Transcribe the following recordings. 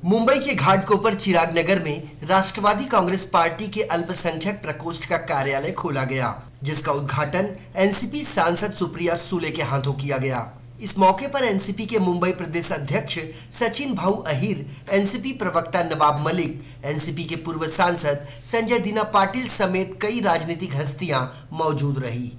मुंबई के घाटकोपर चिराग नगर में राष्ट्रवादी कांग्रेस पार्टी के अल्पसंख्यक प्रकोष्ठ का कार्यालय खोला गया, जिसका उद्घाटन एनसीपी सांसद सुप्रिया सुले के हाथों किया गया। इस मौके पर एनसीपी के मुंबई प्रदेश अध्यक्ष सचिन भाऊ अहिर, एनसीपी प्रवक्ता नवाब मलिक, एनसीपी के पूर्व सांसद संजय दीना पाटिल समेत कई राजनीतिक हस्तियां मौजूद रही।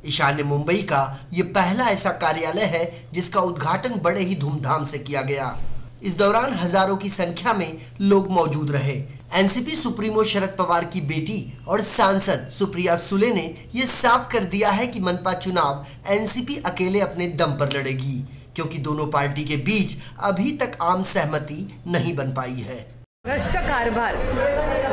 ईशान्य मुंबई का ये पहला ऐसा कार्यालय है जिसका उद्घाटन बड़े ही धूमधाम से किया गया। इस दौरान हजारों की संख्या में लोग मौजूद रहे। एनसीपी सुप्रीमो शरद पवार की बेटी और सांसद सुप्रिया सुले ने यह साफ कर दिया है कि मनपा चुनाव एनसीपी अकेले अपने दम पर लड़ेगी, क्योंकि दोनों पार्टी के बीच अभी तक आम सहमति नहीं बन पाई है। भ्रष्ट कारभार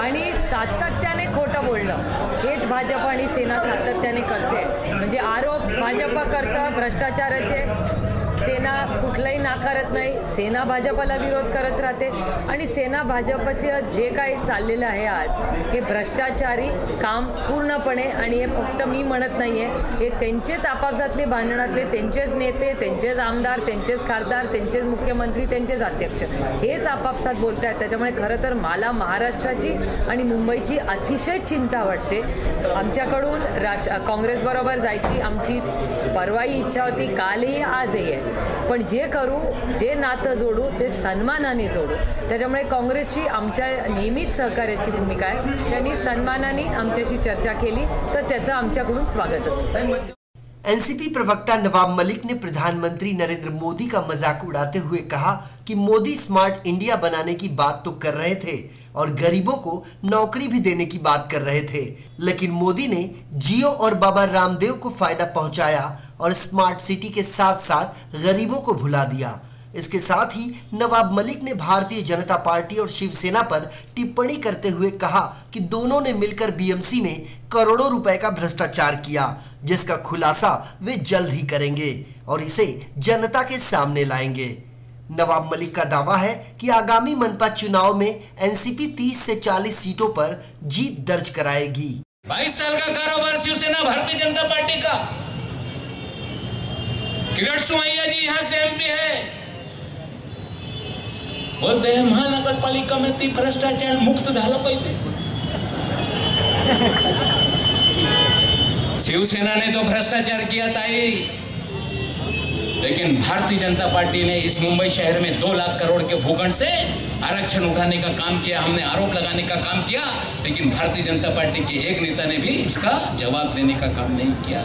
आणि सातत्याने खोटं बोलणं हेच भाजप आणि सेना सातत्याने करते। म्हणजे आरोप भाजप करतं भ्रष्टाचाराचे, सेना कुठलाही नाकारत नाही, सेना भाजपला विरोध करत राहते आणि सेना भाजपचे जे काही चाललेलं आहे आज हे भ्रष्टाचारी काम पूर्णपणे, आणि हे फक्त मी म्हणत नाहीये, हे त्यांचेच आपापसातले भांडणातले त्यांचेच नेते, त्यांचेच आमदार, त्यांचेच खासदार, त्यांचेच मुख्यमंत्री, त्यांचेच अध्यक्ष हेच आपापसात बोलत आहेत। त्याच्यामुळे खरं तर मला महाराष्ट्राची आणि मुंबईची अतिशय चिंता वाटते। आमच्याकडून काँग्रेस बरोबर जायची आमची परवाही इच्छा होती, कालही आजही आहे, पण जे करू, जे नातं जोडू ते सन्मानाने जोडू। त्याच्यामुळे काँग्रेसची आमच्या नेहमीच सहकार्याची भूमिका आहे। त्यांनी सन्मानाने आमच्याशी चर्चा केली तर त्याचं आमच्याकडून स्वागतच। एनसीपी प्रवक्ता नवाब मलिक ने प्रधानमंत्री नरेंद्र मोदी का मजाक उड़ाते हुए कहा कि मोदी स्मार्ट इंडिया बनाने की बात तो कर रहे थे और गरीबों को नौकरी भी देने की बात कर रहे थे, लेकिन मोदी ने जियो और बाबा रामदेव को फायदा पहुंचाया और स्मार्ट सिटी के साथ साथ गरीबों को भुला दिया। इसके साथ ही नवाब मलिक ने भारतीय जनता पार्टी और शिवसेना पर टिप्पणी करते हुए कहा कि दोनों ने मिलकर बीएमसी में करोड़ों रुपए का भ्रष्टाचार किया, जिसका खुलासा वे जल्द ही करेंगे और इसे जनता के सामने लाएंगे। नवाब मलिक का दावा है कि आगामी मनपा चुनाव में एनसीपी 30 से 40 सीटों पर जीत दर्ज कराएगी। 22 साल का कारोबार शिवसेना भारतीय जनता पार्टी का। किरण सुमैया जी यहाँ से एमपी है, बोलते हैं महानगर पालिका में ती भ्रष्टाचार मुक्त झालं पाहिजे। शिवसेना ने तो भ्रष्टाचार किया ताई, लेकिन भारतीय जनता पार्टी ने इस मुंबई शहर में 2 लाख करोड़ के भूखंड से आरक्षण उठाने का काम किया। हमने आरोप लगाने का काम किया, लेकिन भारतीय जनता पार्टी के एक नेता ने भी इसका जवाब देने का काम नहीं किया।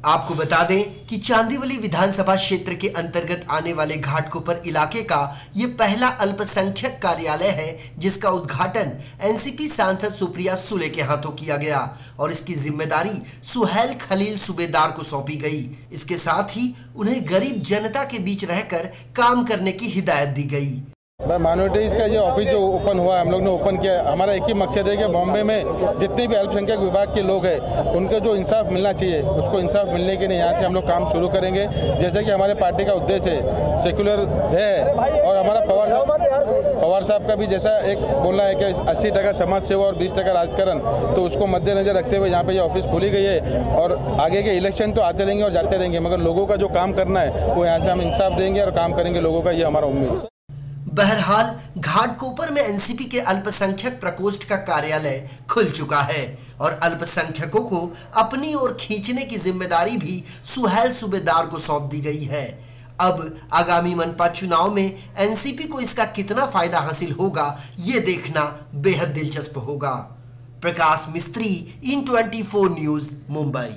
आपको बता दें कि चांदीवली विधानसभा क्षेत्र के अंतर्गत आने वाले घाटकोपर इलाके का ये पहला अल्पसंख्यक कार्यालय है जिसका उद्घाटन एनसीपी सांसद सुप्रिया सुले के हाथों किया गया और इसकी जिम्मेदारी सुहेल खलील सूबेदार को सौंपी गई। इसके साथ ही उन्हें गरीब जनता के बीच रहकर काम करने की हिदायत दी गई। माइनॉरिटीज़ का ये ऑफिस जो ओपन हुआ, हम लोग ने ओपन किया। हमारा एक ही मकसद है कि बॉम्बे में जितने भी अल्पसंख्यक विभाग के लोग हैं उनको जो इंसाफ मिलना चाहिए, उसको इंसाफ मिलने के लिए यहाँ से हम लोग काम शुरू करेंगे। जैसे कि हमारे पार्टी का उद्देश्य है, सेकुलर है, और हमारा पवार साहब का भी जैसा एक बोलना है कि 80% समाज सेवा और 20% राजकारण, तो उसको मद्देनजर रखते हुए यहाँ पे ये ऑफिस खोली गई है। और आगे के इलेक्शन तो आते रहेंगे और जाते रहेंगे, मगर लोगों का जो काम करना है वो यहाँ से हम इंसाफ देंगे और काम करेंगे लोगों का, ये हमारा उम्मीद है। बहरहाल घाटकोपर में एनसीपी के अल्पसंख्यक प्रकोष्ठ का कार्यालय खुल चुका है और अल्पसंख्यकों को अपनी ओर खींचने की जिम्मेदारी भी सुहेल सूबेदार को सौंप दी गई है। अब आगामी मनपा चुनाव में एनसीपी को इसका कितना फायदा हासिल होगा, ये देखना बेहद दिलचस्प होगा। प्रकाश मिस्त्री, इन 24 न्यूज़, मुंबई।